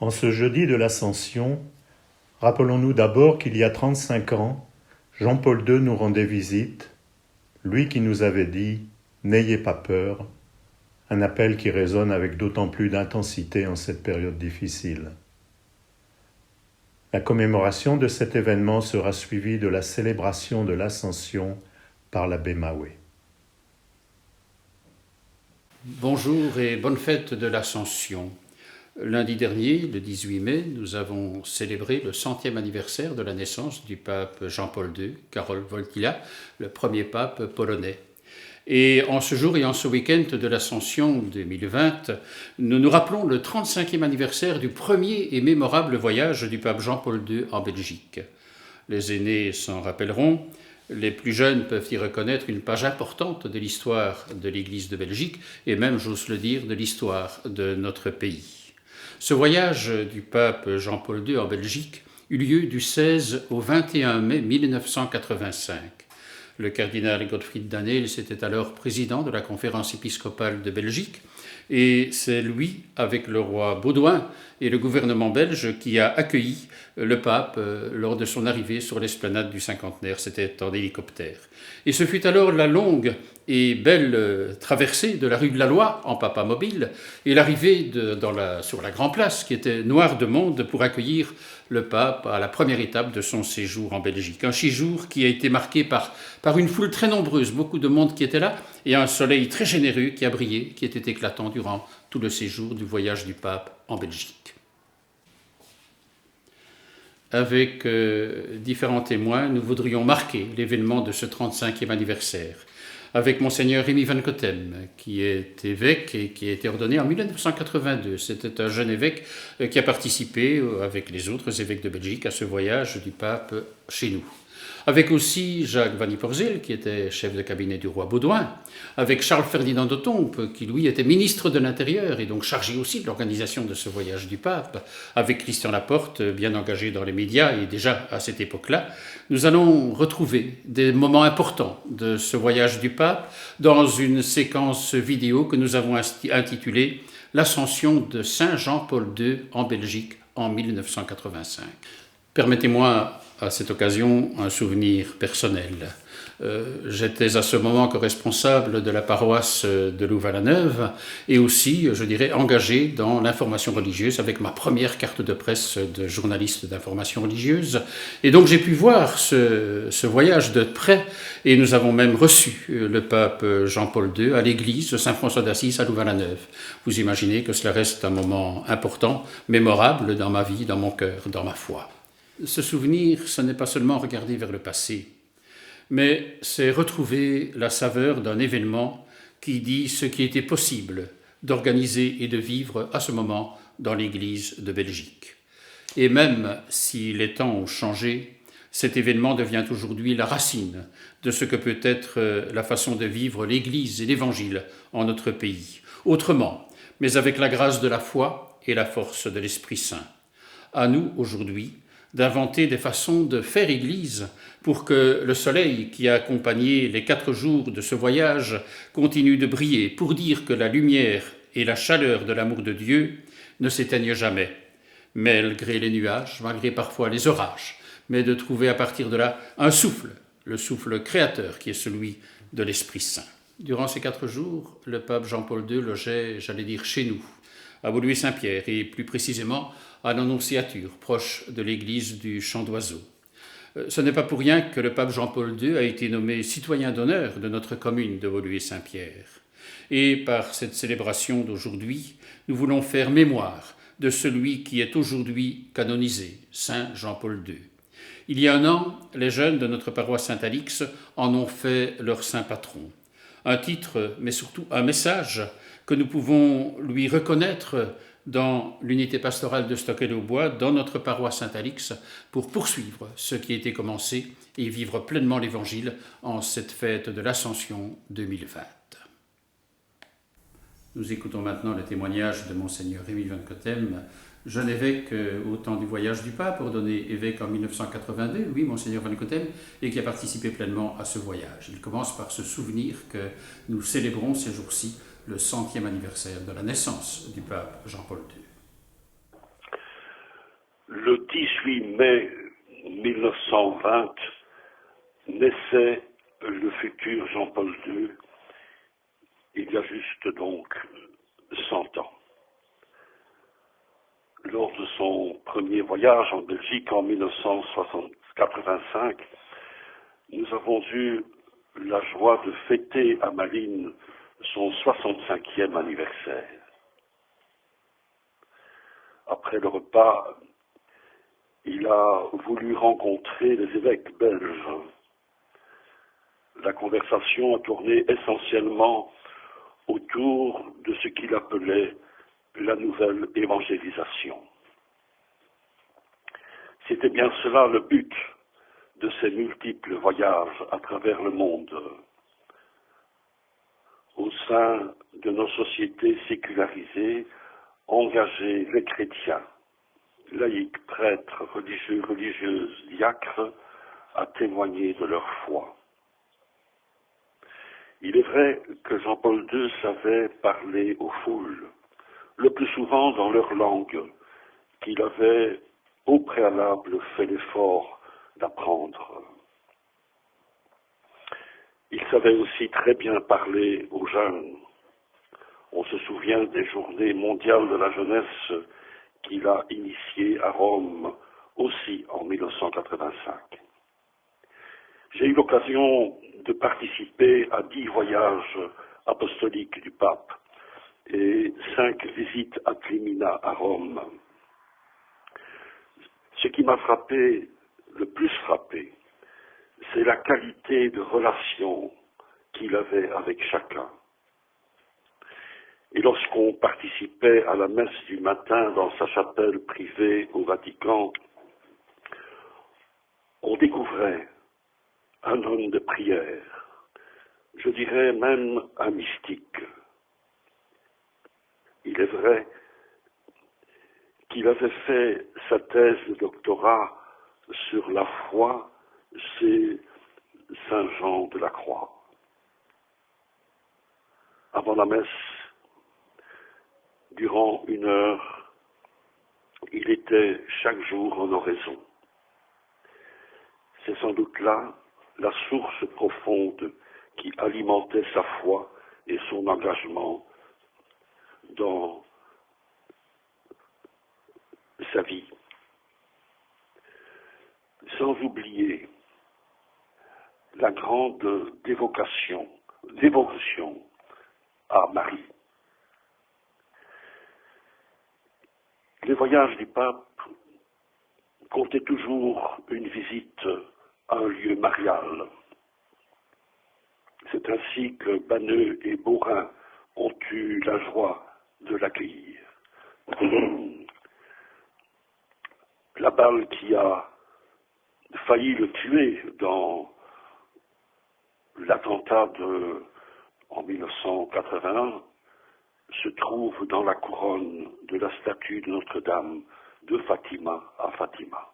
En ce jeudi de l'Ascension, rappelons-nous d'abord qu'il y a 35 ans, Jean-Paul II nous rendait visite, lui qui nous avait dit « N'ayez pas peur », un appel qui résonne avec d'autant plus d'intensité en cette période difficile. La commémoration de cet événement sera suivie de la célébration de l'Ascension par l'abbé Mahoué. Bonjour et bonne fête de l'Ascension. Lundi dernier, le 18 mai, nous avons célébré le 100e anniversaire de la naissance du pape Jean-Paul II, Karol Wojtyła, le premier pape polonais. Et en ce jour et en ce week-end de l'Ascension 2020, nous nous rappelons le 35e anniversaire du premier et mémorable voyage du pape Jean-Paul II en Belgique. Les aînés s'en rappelleront. Les plus jeunes peuvent y reconnaître une page importante de l'histoire de l'Église de Belgique et même, j'ose le dire, de l'histoire de notre pays. Ce voyage du pape Jean-Paul II en Belgique eut lieu du 16 au 21 mai 1985. Le cardinal Gottfried Danneels était alors président de la conférence épiscopale de Belgique et c'est lui, avec le roi Baudouin et le gouvernement belge, qui a accueilli le pape lors de son arrivée sur l'esplanade du cinquantenaire. C'était en hélicoptère. Et ce fut alors la longue et belle traversée de la rue de la Loi en papa mobile et l'arrivée sur la Grand Place qui était noire de monde pour accueillir le pape à la première étape de son séjour en Belgique. Un séjour qui a été marqué par une foule très nombreuse, beaucoup de monde qui était là et un soleil très généreux qui a brillé, qui était éclatant durant tout le séjour du voyage du pape en Belgique. Avec différents témoins, nous voudrions marquer l'événement de ce 35e anniversaire. Avec Monseigneur Rémy Van Cotem, qui est évêque et qui a été ordonné en 1982. C'était un jeune évêque qui a participé, avec les autres évêques de Belgique, à ce voyage du pape chez nous. Avec aussi Jacques Van Ypersele, qui était chef de cabinet du roi Baudouin, avec Charles-Ferdinand d'Othonpe, qui lui était ministre de l'Intérieur et donc chargé aussi de l'organisation de ce voyage du pape, avec Christian Laporte, bien engagé dans les médias et déjà à cette époque-là, nous allons retrouver des moments importants de ce voyage du pape dans une séquence vidéo que nous avons intitulée « L'ascension de Saint Jean-Paul II en Belgique en 1985 ». Permettez-moi à cette occasion un souvenir personnel. J'étais à ce moment co-responsable de la paroisse de Louvain-la-Neuve et aussi, je dirais, engagé dans l'information religieuse avec ma première carte de presse de journaliste d'information religieuse. Et donc j'ai pu voir ce voyage de près et nous avons même reçu le pape Jean-Paul II à l'église Saint-François d'Assise à Louvain-la-Neuve. Vous imaginez que cela reste un moment important, mémorable dans ma vie, dans mon cœur, dans ma foi. Ce souvenir, ce n'est pas seulement regarder vers le passé, mais c'est retrouver la saveur d'un événement qui dit ce qui était possible d'organiser et de vivre à ce moment dans l'Église de Belgique. Et même si les temps ont changé, cet événement devient aujourd'hui la racine de ce que peut être la façon de vivre l'Église et l'Évangile en notre pays. Autrement, mais avec la grâce de la foi et la force de l'Esprit Saint. À nous, aujourd'hui, d'inventer des façons de faire Église pour que le soleil qui a accompagné les 4 jours de ce voyage continue de briller, pour dire que la lumière et la chaleur de l'amour de Dieu ne s'éteignent jamais, malgré les nuages, malgré parfois les orages, mais de trouver à partir de là un souffle, le souffle créateur qui est celui de l'Esprit Saint. Durant ces 4 jours, le pape Jean-Paul II logeait, j'allais dire, chez nous, à Woluwe-Saint-Pierre et plus précisément à l'Annonciature, proche de l'église du Champ d'Oiseaux. Ce n'est pas pour rien que le pape Jean-Paul II a été nommé citoyen d'honneur de notre commune de Woluwe-Saint-Pierre. Et par cette célébration d'aujourd'hui, nous voulons faire mémoire de celui qui est aujourd'hui canonisé, Saint Jean-Paul II. Il y a 1 an, les jeunes de notre paroisse Saint-Alix en ont fait leur saint patron. Un titre, mais surtout un message que nous pouvons lui reconnaître dans l'unité pastorale de Stockel-au-Bois, dans notre paroisse Saint-Alix, pour poursuivre ce qui a été commencé et vivre pleinement l'Évangile en cette fête de l'Ascension 2020. Nous écoutons maintenant le témoignage de Monseigneur Rémy Van Cotem, jeune évêque au temps du voyage du pape, ordonné évêque en 1982, oui, Monseigneur Van Cotem, et qui a participé pleinement à ce voyage. Il commence par se souvenir que nous célébrons ces jours-ci le 100e anniversaire de la naissance du pape Jean-Paul II. Le 18 mai 1920 naissait le futur Jean-Paul II, il y a juste donc 100 ans. Lors de son premier voyage en Belgique en 1985, nous avons eu la joie de fêter à Malines son 65e anniversaire. Après le repas, il a voulu rencontrer les évêques belges. La conversation a tourné essentiellement autour de ce qu'il appelait la nouvelle évangélisation. C'était bien cela le but de ces multiples voyages à travers le monde. Au sein de nos sociétés sécularisées, engager les chrétiens, laïcs, prêtres, religieux, religieuses, diacres, à témoigner de leur foi. Il est vrai que Jean-Paul II savait parler aux foules, le plus souvent dans leur langue, qu'il avait au préalable fait l'effort d'apprendre. Il savait aussi très bien parler aux jeunes. On se souvient des journées mondiales de la jeunesse qu'il a initiées à Rome, aussi en 1985. J'ai eu l'occasion de participer à 10 voyages apostoliques du pape et 5 visites à Climina à Rome. Ce qui m'a le plus frappé, c'est la qualité de relation qu'il avait avec chacun. Et lorsqu'on participait à la messe du matin dans sa chapelle privée au Vatican, on découvrait un homme de prière, je dirais même un mystique. Il est vrai qu'il avait fait sa thèse de doctorat sur la foi, c'est Saint Jean de la Croix. Avant la messe, durant 1 heure, il était chaque jour en oraison. C'est sans doute là la source profonde qui alimentait sa foi et son engagement dans sa vie. Sans oublier la grande dévotion à Marie. Les voyages du pape comptaient toujours une visite à un lieu marial. C'est ainsi que Banneux et Beaurain ont eu la joie de l'accueillir. La balle qui a failli le tuer dans l'attentat en 1981 se trouve dans la couronne de la statue de Notre-Dame de Fatima à Fatima.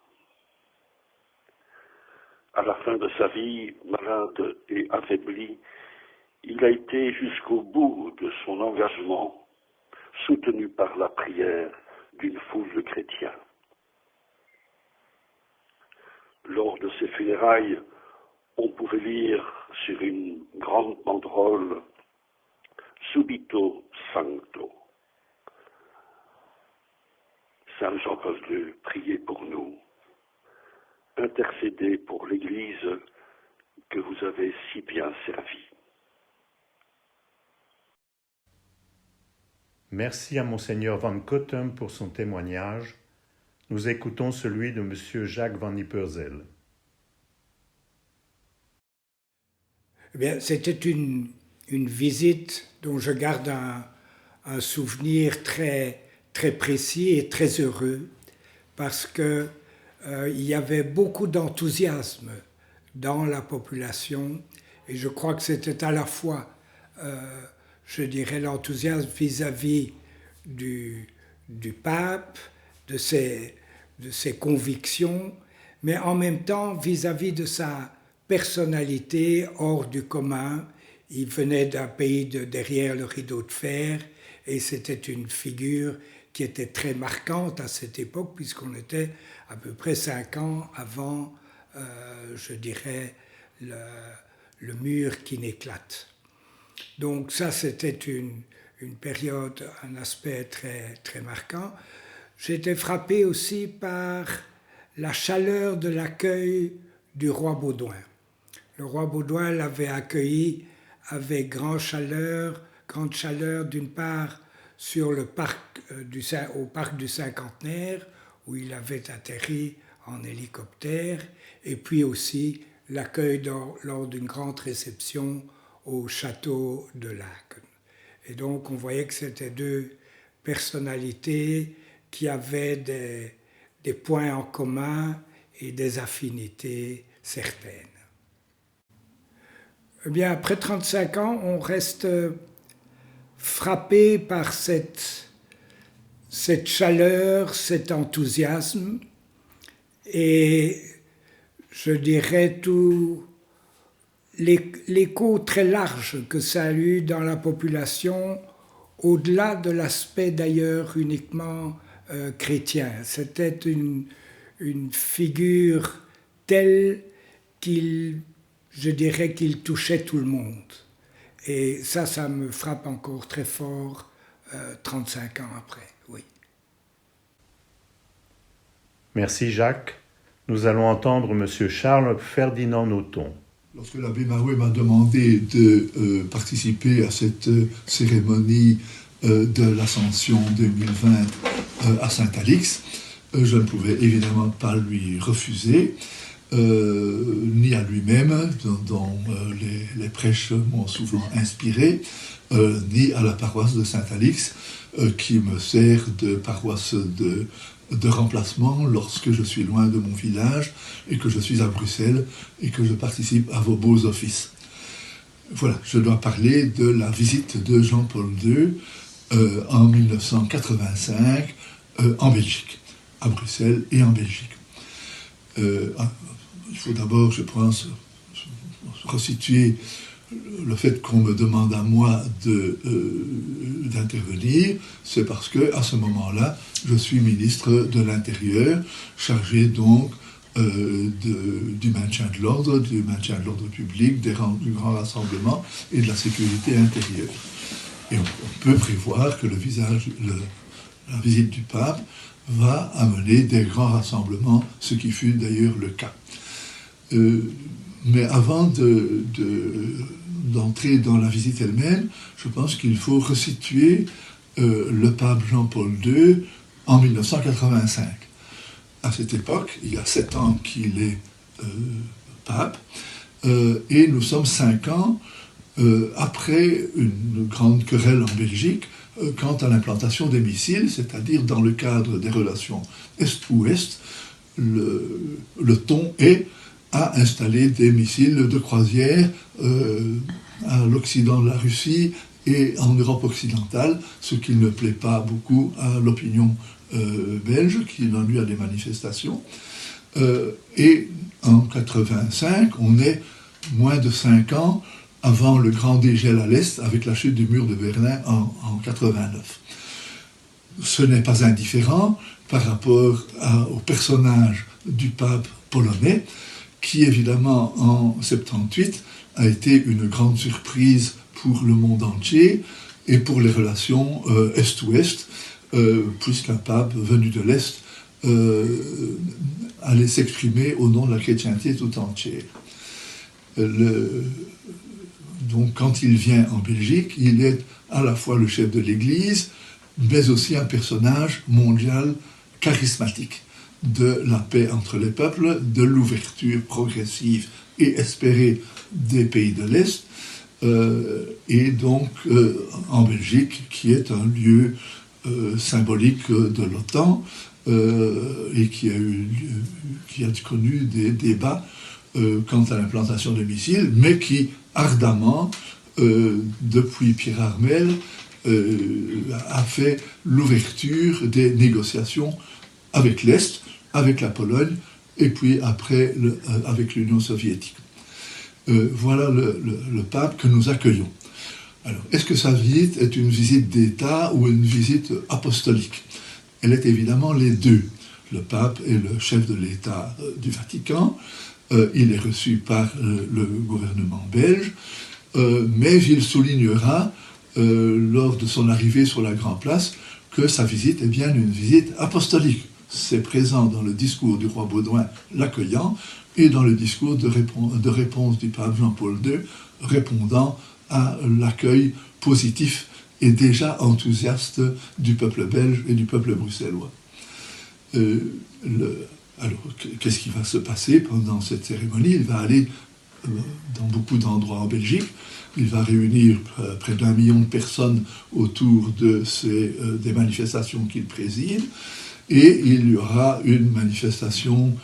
À la fin de sa vie, malade et affaibli, il a été jusqu'au bout de son engagement, soutenu par la prière d'une foule de chrétiens. Lors de ses funérailles, on pouvait lire sur une grande banderole « Subito Sancto ». Saint Jean-Paul II, priez pour nous, intercédez pour l'Église que vous avez si bien servie. Merci à Monseigneur Van Cotem pour son témoignage. Nous écoutons celui de Monsieur Jacques Van Ypersel. Eh bien, c'était une visite dont je garde un souvenir très, très précis et très heureux parce que il y avait beaucoup d'enthousiasme dans la population et je crois que c'était à la fois, je dirais, l'enthousiasme vis-à-vis du pape, de ses convictions, mais en même temps vis-à-vis de sa personnalité hors du commun. Il venait d'un pays derrière le rideau de fer et c'était une figure qui était très marquante à cette époque, puisqu'on était à peu près 5 ans avant, je dirais, le mur qui n'éclate. Donc ça, c'était une période, un aspect très, très marquant. J'étais frappé aussi par la chaleur de l'accueil du roi Baudouin. Le roi Baudouin l'avait accueilli avec grande chaleur d'une part sur le au parc du Cinquantenaire, où il avait atterri en hélicoptère, et puis aussi l'accueil lors d'une grande réception au château de Laeken. Et donc on voyait que c'était deux personnalités qui avaient des points en commun et des affinités certaines. Eh bien, après 35 ans, on reste frappé par cette chaleur, cet enthousiasme, et je dirais tout l'écho très large que ça a eu dans la population, au-delà de l'aspect d'ailleurs uniquement chrétien. C'était une figure telle je dirais qu'il touchait tout le monde. Et ça me frappe encore très fort 35 ans après, oui. Merci Jacques. Nous allons entendre M. Charles Ferdinand Nothomb. Lorsque l'abbé Marouet m'a demandé de participer à cette cérémonie de l'Ascension 2020 à Saint-Alix, je ne pouvais évidemment pas lui refuser, ni à lui-même, dont les prêches m'ont souvent inspiré, ni à la paroisse de Saint-Alix, qui me sert de paroisse de remplacement lorsque je suis loin de mon village et que je suis à Bruxelles et que je participe à vos beaux offices. Voilà, je dois parler de la visite de Jean-Paul II en 1985 en Belgique, à Bruxelles et en Belgique. Il faut d'abord, je pense, resituer le fait qu'on me demande à moi d'intervenir, c'est parce que à ce moment-là, je suis ministre de l'Intérieur, chargé donc du maintien de l'ordre public, du grand rassemblement et de la sécurité intérieure. Et on peut prévoir que la visite du pape va amener des grands rassemblements, ce qui fut d'ailleurs le cas. Mais avant d'entrer dans la visite elle-même, je pense qu'il faut resituer le pape Jean-Paul II en 1985. À cette époque, il y a 7 ans qu'il est pape, et nous sommes 5 ans après une grande querelle en Belgique quant à l'implantation des missiles, c'est-à-dire dans le cadre des relations Est-Ouest, le ton est à installer des missiles de croisière à l'Occident de la Russie et en Europe occidentale, ce qui ne plaît pas beaucoup à l'opinion belge, qui donne lieu à des manifestations. Et en 85, on est moins de 5 ans avant le grand dégel à l'Est, avec la chute du mur de Berlin en 89. Ce n'est pas indifférent par rapport au personnage du pape polonais, qui évidemment en 78 a été une grande surprise pour le monde entier et pour les relations Est-Ouest, puisqu'un pape venu de l'Est allait s'exprimer au nom de la chrétienté tout entière. Donc quand il vient en Belgique, il est à la fois le chef de l'Église, mais aussi un personnage mondial charismatique de la paix entre les peuples, de l'ouverture progressive et espérée des pays de l'Est, et donc en Belgique, qui est un lieu symbolique de l'OTAN, et qui a connu des débats quant à l'implantation de missiles, mais qui ardemment, depuis Pierre Armel, a fait l'ouverture des négociations avec l'Est, avec la Pologne, et puis après avec l'Union soviétique. Voilà le pape que nous accueillons. Alors, est-ce que sa visite est une visite d'État ou une visite apostolique? Elle est évidemment les deux. Le pape est le chef de l'État du Vatican. Il est reçu par le gouvernement belge, mais il soulignera lors de son arrivée sur la Grand Place que sa visite est bien une visite apostolique. C'est présent dans le discours du roi Baudouin l'accueillant et dans le discours de réponse du pape Jean-Paul II répondant à l'accueil positif et déjà enthousiaste du peuple belge et du peuple bruxellois. Alors, qu'est-ce qui va se passer pendant cette cérémonie? Il va aller dans beaucoup d'endroits en Belgique. Il va réunir près d'1 million de personnes autour des manifestations qu'il préside. Et il y aura une manifestation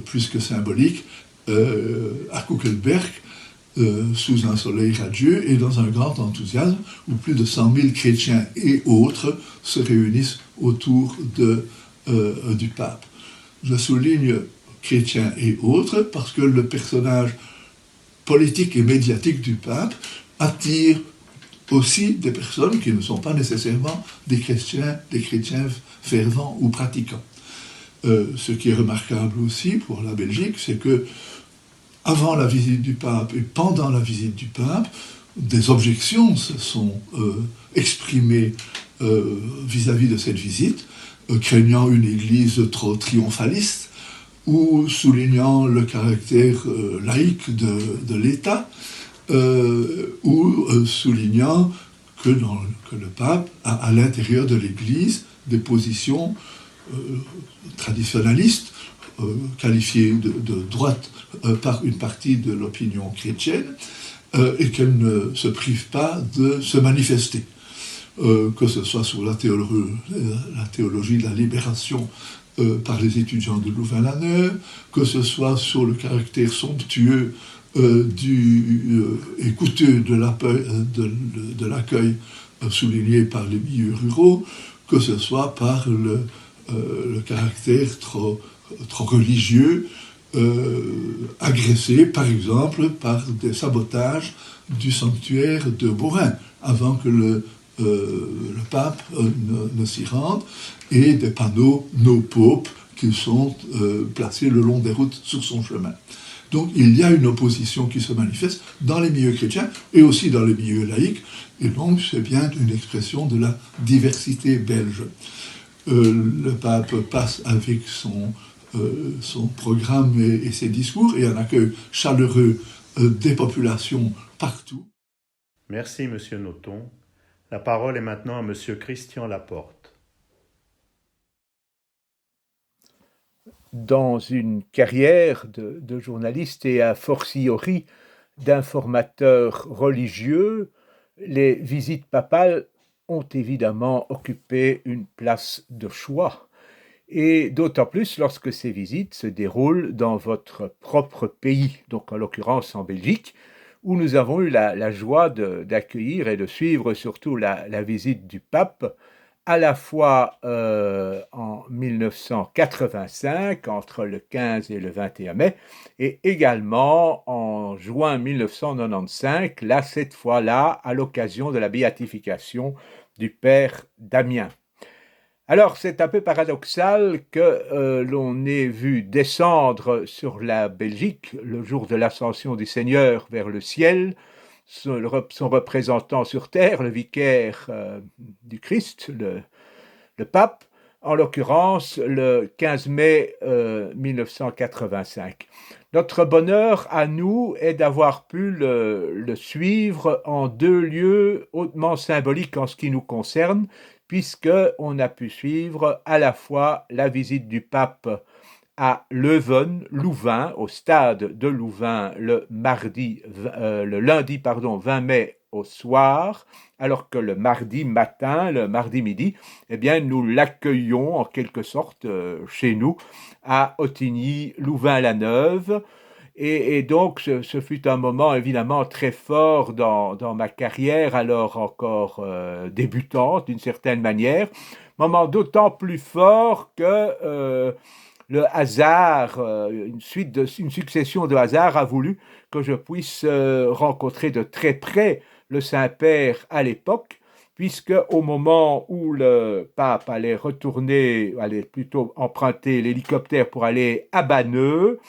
plus que symbolique à Kuckelberg, sous un soleil radieux et dans un grand enthousiasme, où plus de 100 000 chrétiens et autres se réunissent autour du pape. Je souligne chrétiens et autres parce que le personnage politique et médiatique du pape attire aussi des personnes qui ne sont pas nécessairement des chrétiens fervents ou pratiquants. Ce qui est remarquable aussi pour la Belgique, c'est que avant la visite du pape et pendant la visite du pape, des objections se sont exprimées vis-à-vis de cette visite, craignant une église trop triomphaliste ou soulignant le caractère laïque de l'État, ou soulignant que le pape a à l'intérieur de l'Église des positions traditionnalistes, qualifiées de droite par une partie de l'opinion chrétienne, et qu'elle ne se prive pas de se manifester. Que ce soit sur la théologie de la libération par les étudiants de Louvain-la-Neuve, que ce soit sur le caractère somptueux et coûteux de l'accueil souligné par les milieux ruraux, que ce soit par le caractère trop religieux, agressé par exemple par des sabotages du sanctuaire de Beaurain, avant que le pape ne s'y rende, et des panneaux « No Pope » qui sont placés le long des routes sur son chemin. Donc il y a une opposition qui se manifeste dans les milieux chrétiens et aussi dans les milieux laïcs, et donc c'est bien une expression de la diversité belge. Le pape passe avec son programme et ses discours et un accueil chaleureux des populations partout. Merci, Monsieur Nothomb. La parole est maintenant à Monsieur Christian Laporte. Dans une carrière de journaliste et a fortiori d'informateur religieux, les visites papales ont évidemment occupé une place de choix, et d'autant plus lorsque ces visites se déroulent dans votre propre pays, donc en l'occurrence en Belgique, où nous avons eu la joie d'accueillir et de suivre surtout la visite du pape, à la fois en 1985, entre le 15 et le 21 mai, et également en juin 1995, là, cette fois-là, à l'occasion de la béatification du père Damien. Alors, c'est un peu paradoxal que l'on ait vu descendre sur la Belgique, le jour de l'ascension du Seigneur vers le ciel, son représentant sur terre, le vicaire du Christ, le pape, en l'occurrence le 15 mai 1985. Notre bonheur à nous est d'avoir pu le suivre en 2 lieux hautement symboliques en ce qui nous concerne, puisqu'on a pu suivre à la fois la visite du pape à Louvain, au stade de Louvain, le lundi 20 mai au soir, alors que le mardi matin, le mardi midi, eh bien, nous l'accueillons en quelque sorte chez nous à Ottigny, Louvain-la-Neuve. Et donc, ce fut un moment évidemment très fort dans ma carrière, alors encore débutante d'une certaine manière. Moment d'autant plus fort que le hasard, une succession de hasards a voulu que je puisse rencontrer de très près le Saint-Père à l'époque, puisque au moment où le pape allait plutôt emprunter l'hélicoptère pour aller à Banneux,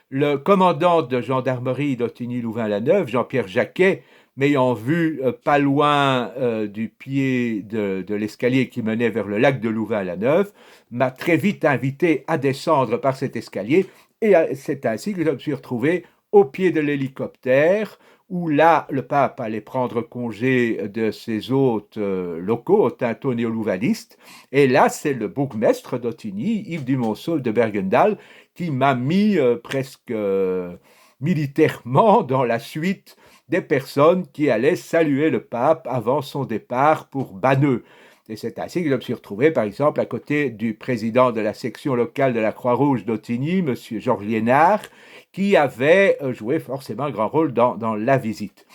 le commandant de gendarmerie d'Ottigny-Louvain-la-Neuve, Jean-Pierre Jacquet, m'ayant vu pas loin du pied de l'escalier qui menait vers le lac de Louvain-la-Neuve, m'a très vite invité à descendre par cet escalier, et c'est ainsi que je me suis retrouvé au pied de l'hélicoptère, où là, le pape allait prendre congé de ses hôtes locaux, néo-louvanistes, et là, c'est le bourgmestre d'Ottigny, Yves Dumonceau de Bergendal, qui m'a mis presque militairement dans la suite des personnes qui allaient saluer le pape avant son départ pour Banneux. Et c'est ainsi que je me suis retrouvé, par exemple, à côté du président de la section locale de la Croix-Rouge d'Ottigny, M. Georges Liénard, qui avait joué forcément un grand rôle dans la visite.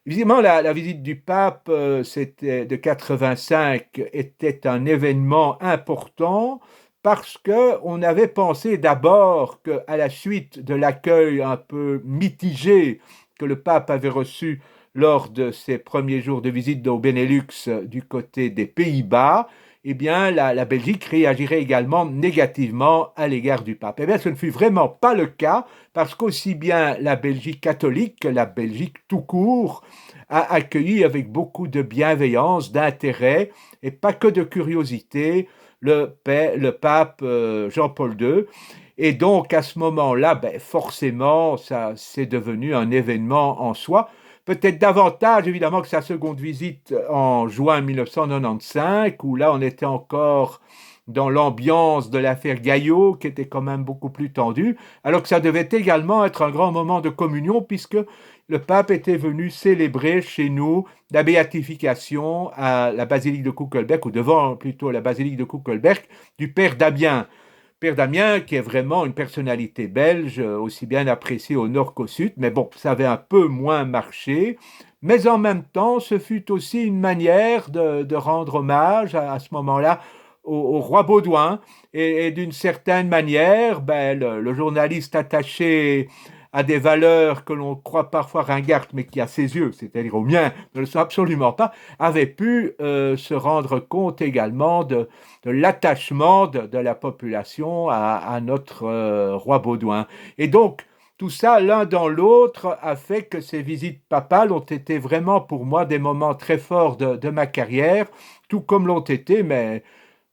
Évidemment, la visite du pape c'était de 85 était un événement important parce qu'on avait pensé d'abord qu'à la suite de l'accueil un peu mitigé que le pape avait reçu lors de ses premiers jours de visite au Benelux du côté des Pays-Bas, eh bien, la Belgique réagirait également négativement à l'égard du pape. Eh bien, ce ne fut vraiment pas le cas, parce qu'aussi bien la Belgique catholique que la Belgique tout court a accueilli avec beaucoup de bienveillance, d'intérêt, et pas que de curiosité, le pape Jean-Paul II. Et donc, à ce moment-là, forcément, ça c'est devenu un événement en soi. Peut-être davantage, évidemment, que sa seconde visite en juin 1995, où là, on était encore dans l'ambiance de l'affaire Gaillot, qui était quand même beaucoup plus tendue, alors que ça devait également être un grand moment de communion, puisque le pape était venu célébrer chez nous la béatification à la basilique de Kuckelberg, ou devant plutôt la basilique de Kuckelberg, du père Damien. Père Damien, qui est vraiment une personnalité belge, aussi bien appréciée au nord qu'au sud, mais bon, ça avait un peu moins marché. Mais en même temps, ce fut aussi une manière de rendre hommage à ce moment-là au roi Baudouin. Et d'une certaine manière, le journaliste attaché à des valeurs que l'on croit parfois ringardes, mais qui à ses yeux, c'est-à-dire aux miens, ne le sont absolument pas, avait pu se rendre compte également de l'attachement de la population à notre roi Baudouin. Et donc, tout ça, l'un dans l'autre, a fait que ces visites papales ont été vraiment pour moi des moments très forts de ma carrière, tout comme l'ont été mes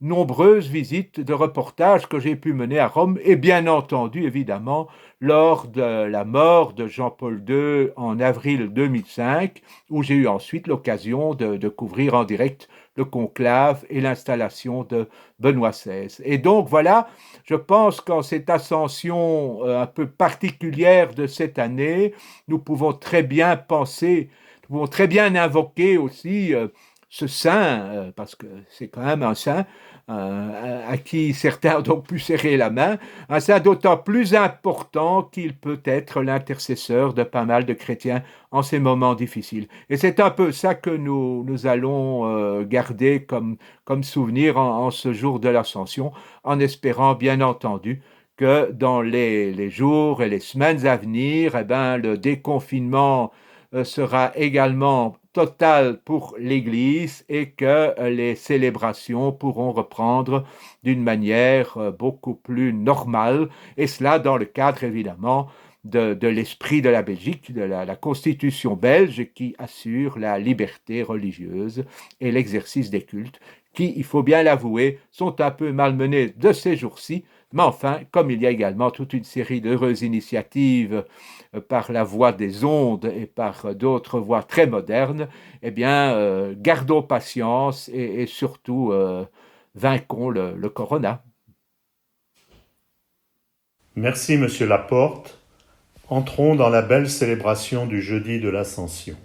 nombreuses visites de reportages que j'ai pu mener à Rome, et bien entendu, évidemment, lors de la mort de Jean-Paul II en avril 2005, où j'ai eu ensuite l'occasion de couvrir en direct le conclave et l'installation de Benoît XVI. Et donc voilà, je pense qu'en cette ascension un peu particulière de cette année, nous pouvons très bien penser, nous pouvons très bien invoquer aussi ce saint, parce que c'est quand même un saint, à qui certains ont donc pu serrer la main, un saint d'autant plus important qu'il peut être l'intercesseur de pas mal de chrétiens en ces moments difficiles. Et c'est un peu ça que nous allons garder comme souvenir en ce jour de l'Ascension, en espérant bien entendu que dans les jours et les semaines à venir, le déconfinement sera également total pour l'Église et que les célébrations pourront reprendre d'une manière beaucoup plus normale, et cela dans le cadre évidemment de l'esprit de la Belgique, de la Constitution belge qui assure la liberté religieuse et l'exercice des cultes, qui, il faut bien l'avouer, sont un peu malmenés de ces jours-ci, mais enfin, comme il y a également toute une série d'heureuses initiatives par la voie des ondes et par d'autres voies très modernes, gardons patience et surtout vainquons le corona. Merci, Monsieur Laporte. Entrons dans la belle célébration du jeudi de l'Ascension.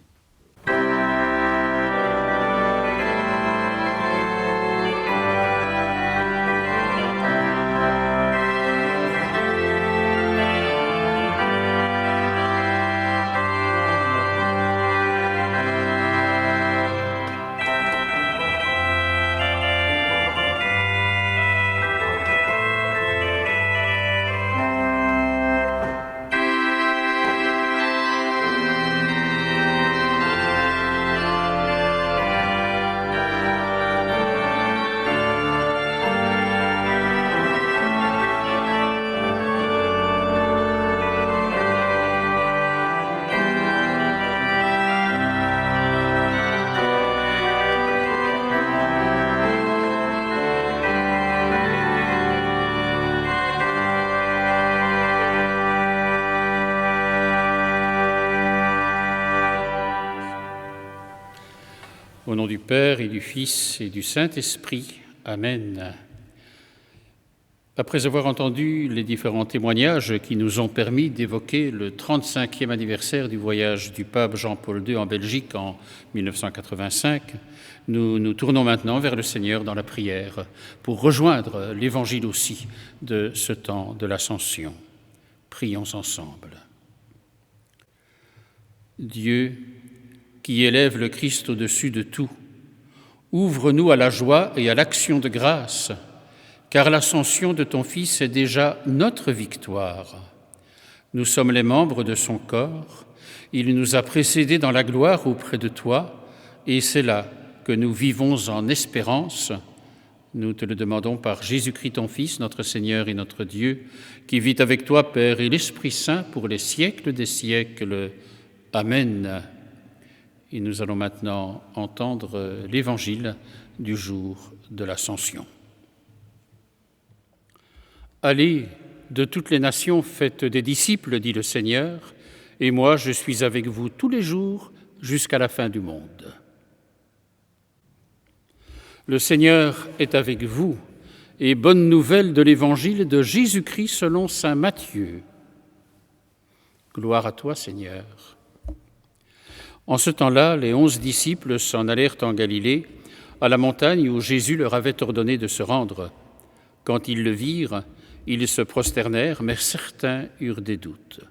Au nom du Père et du Fils et du Saint-Esprit. Amen. Après avoir entendu les différents témoignages qui nous ont permis d'évoquer le 35e anniversaire du voyage du pape Jean-Paul II en Belgique en 1985, nous nous tournons maintenant vers le Seigneur dans la prière pour rejoindre l'Évangile aussi de ce temps de l'Ascension. Prions ensemble. Dieu, qui élève le Christ au-dessus de tout, ouvre-nous à la joie et à l'action de grâce, car l'ascension de ton Fils est déjà notre victoire. Nous sommes les membres de son corps, il nous a précédés dans la gloire auprès de toi, et c'est là que nous vivons en espérance. Nous te le demandons par Jésus-Christ ton Fils, notre Seigneur et notre Dieu, qui vit avec toi, Père et l'Esprit Saint, pour les siècles des siècles. Amen. Et nous allons maintenant entendre l'Évangile du jour de l'Ascension. Allez, de toutes les nations, faites des disciples, dit le Seigneur, et moi je suis avec vous tous les jours jusqu'à la fin du monde. Le Seigneur est avec vous, et bonne nouvelle de l'Évangile de Jésus-Christ selon saint Matthieu. Gloire à toi, Seigneur. En ce temps-là, les 11 disciples s'en allèrent en Galilée, à la montagne où Jésus leur avait ordonné de se rendre. Quand ils le virent, ils se prosternèrent, mais certains eurent des doutes.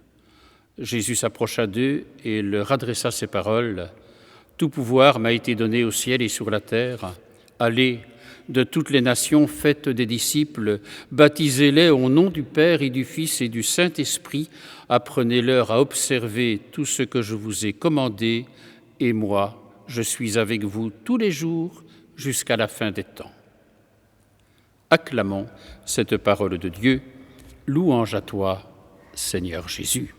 Jésus s'approcha d'eux et leur adressa ces paroles. « Tout pouvoir m'a été donné au ciel et sur la terre. Allez, de toutes les nations, faites des disciples, baptisez-les au nom du Père et du Fils et du Saint-Esprit, apprenez-leur à observer tout ce que je vous ai commandé, et moi, je suis avec vous tous les jours jusqu'à la fin des temps. » Acclamons cette parole de Dieu. Louange à toi, Seigneur Jésus.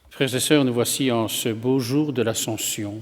Frères et sœurs, nous voici en ce beau jour de l'Ascension.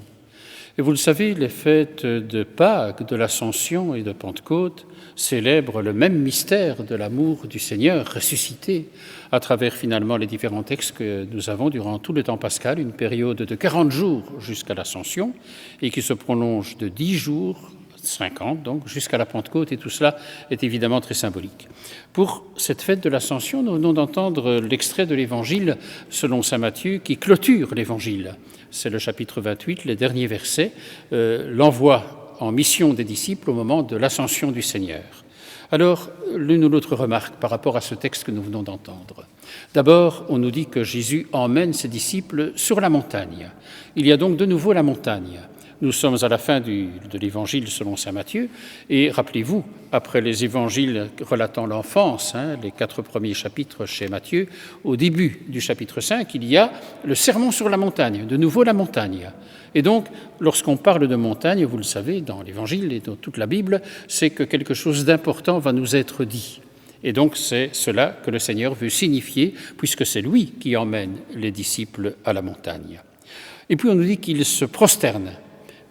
Et vous le savez, les fêtes de Pâques, de l'Ascension et de Pentecôte célèbrent le même mystère de l'amour du Seigneur ressuscité à travers finalement les différents textes que nous avons durant tout le temps pascal, une période de 40 jours jusqu'à l'Ascension et qui se prolonge de 10 jours, 50 donc, jusqu'à la Pentecôte, et tout cela est évidemment très symbolique. Pour cette fête de l'Ascension, nous venons d'entendre l'extrait de l'Évangile selon saint Matthieu qui clôture l'Évangile. C'est le chapitre 28, les derniers versets, l'envoi en mission des disciples au moment de l'ascension du Seigneur. Alors, l'une ou l'autre remarque par rapport à ce texte que nous venons d'entendre. D'abord, on nous dit que Jésus emmène ses disciples sur la montagne. Il y a donc de nouveau la montagne. Nous sommes à la fin de l'Évangile selon saint Matthieu, et rappelez-vous, après les évangiles relatant l'enfance, les 4 premiers chapitres chez Matthieu, au début du chapitre 5, il y a le sermon sur la montagne, de nouveau la montagne. Et donc, lorsqu'on parle de montagne, vous le savez, dans l'Évangile et dans toute la Bible, c'est que quelque chose d'important va nous être dit. Et donc, c'est cela que le Seigneur veut signifier, puisque c'est lui qui emmène les disciples à la montagne. Et puis, on nous dit qu'ils se prosternent.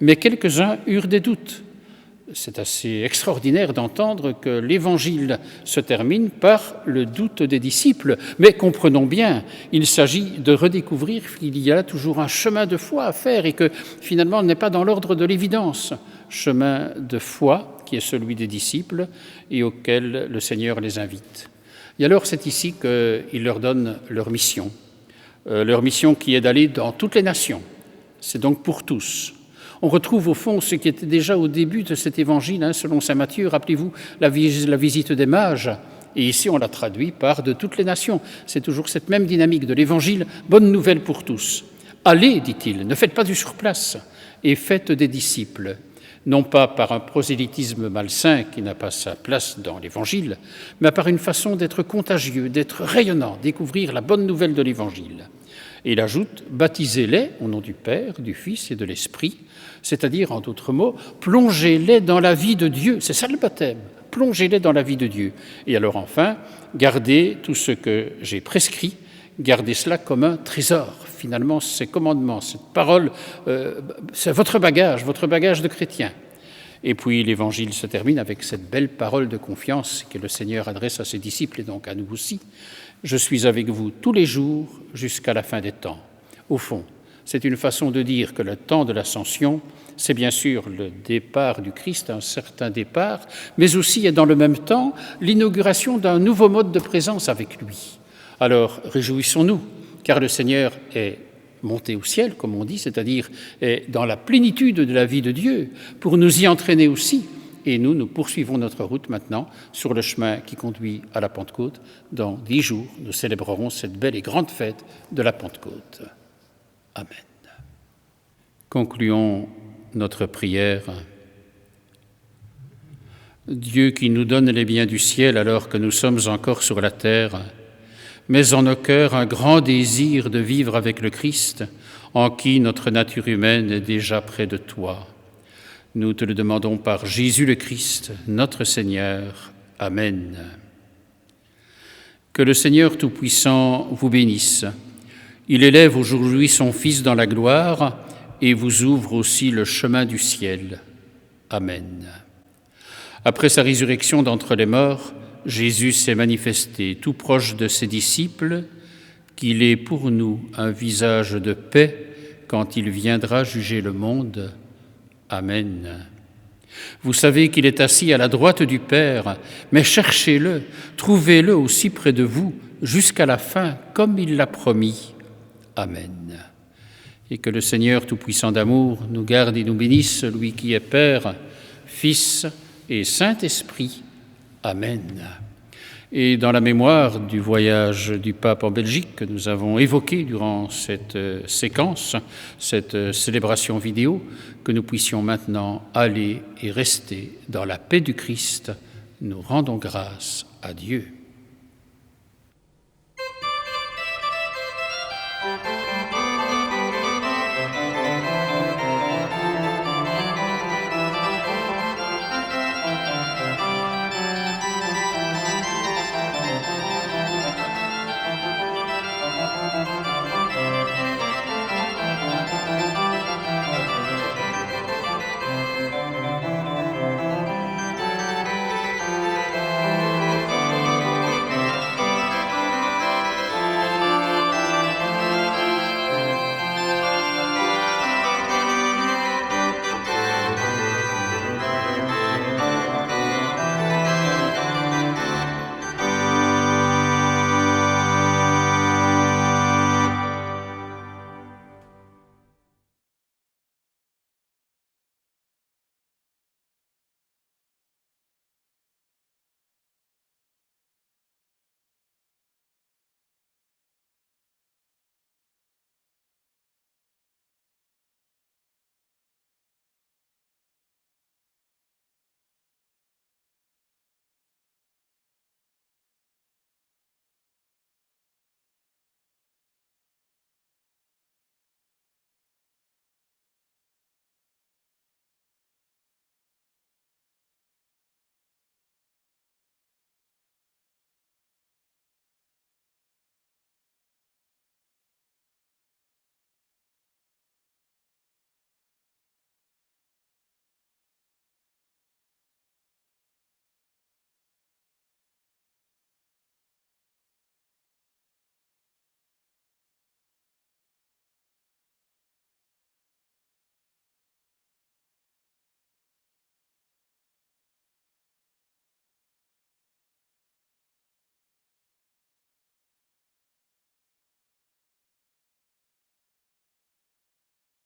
Mais quelques-uns eurent des doutes. C'est assez extraordinaire d'entendre que l'Évangile se termine par le doute des disciples. Mais comprenons bien, il s'agit de redécouvrir qu'il y a toujours un chemin de foi à faire et que finalement on n'est pas dans l'ordre de l'évidence. Chemin de foi qui est celui des disciples et auquel le Seigneur les invite. Et alors c'est ici qu'il leur donne leur mission qui est d'aller dans toutes les nations. C'est donc pour tous. On retrouve au fond ce qui était déjà au début de cet évangile, selon saint Matthieu. Rappelez-vous la visite des mages. Et ici, on l'a traduit par « de toutes les nations ». C'est toujours cette même dynamique de l'évangile. Bonne nouvelle pour tous. Allez, dit-il, ne faites pas du surplace et faites des disciples. Non pas par un prosélytisme malsain qui n'a pas sa place dans l'évangile, mais par une façon d'être contagieux, d'être rayonnant, découvrir la bonne nouvelle de l'évangile. Et il ajoute « baptisez-les au nom du Père, du Fils et de l'Esprit », c'est-à-dire, en d'autres mots, plongez-les dans la vie de Dieu. C'est ça le baptême, plongez-les dans la vie de Dieu. Et alors enfin, gardez tout ce que j'ai prescrit, gardez cela comme un trésor. Finalement, ces commandements, cette parole, c'est votre bagage de chrétien. Et puis l'Évangile se termine avec cette belle parole de confiance que le Seigneur adresse à ses disciples et donc à nous aussi. « Je suis avec vous tous les jours jusqu'à la fin des temps. » Au fond, C'est une façon de dire que le temps de l'ascension, c'est bien sûr le départ du Christ, un certain départ, mais aussi et dans le même temps l'inauguration d'un nouveau mode de présence avec lui. Alors réjouissons-nous, car le Seigneur est monté au ciel, comme on dit, c'est-à-dire est dans la plénitude de la vie de Dieu, pour nous y entraîner aussi. Et nous poursuivons notre route maintenant sur le chemin qui conduit à la Pentecôte. Dans 10 jours, nous célébrerons cette belle et grande fête de la Pentecôte. Amen. Concluons notre prière. Dieu qui nous donne les biens du ciel alors que nous sommes encore sur la terre, mets en nos cœurs un grand désir de vivre avec le Christ, en qui notre nature humaine est déjà près de toi. Nous te le demandons par Jésus le Christ, notre Seigneur. Amen. Que le Seigneur Tout-Puissant vous bénisse. Il élève aujourd'hui son Fils dans la gloire et vous ouvre aussi le chemin du ciel. Amen. Après sa résurrection d'entre les morts, Jésus s'est manifesté tout proche de ses disciples, qu'il est pour nous un visage de paix quand il viendra juger le monde. Amen. Vous savez qu'il est assis à la droite du Père, mais cherchez-le, trouvez-le aussi près de vous, jusqu'à la fin, comme il l'a promis. Amen. Et que le Seigneur Tout-Puissant d'amour nous garde et nous bénisse, lui qui est Père, Fils et Saint-Esprit. Amen. Et dans la mémoire du voyage du pape en Belgique que nous avons évoqué durant cette séquence, cette célébration vidéo, que nous puissions maintenant aller et rester dans la paix du Christ, nous rendons grâce à Dieu.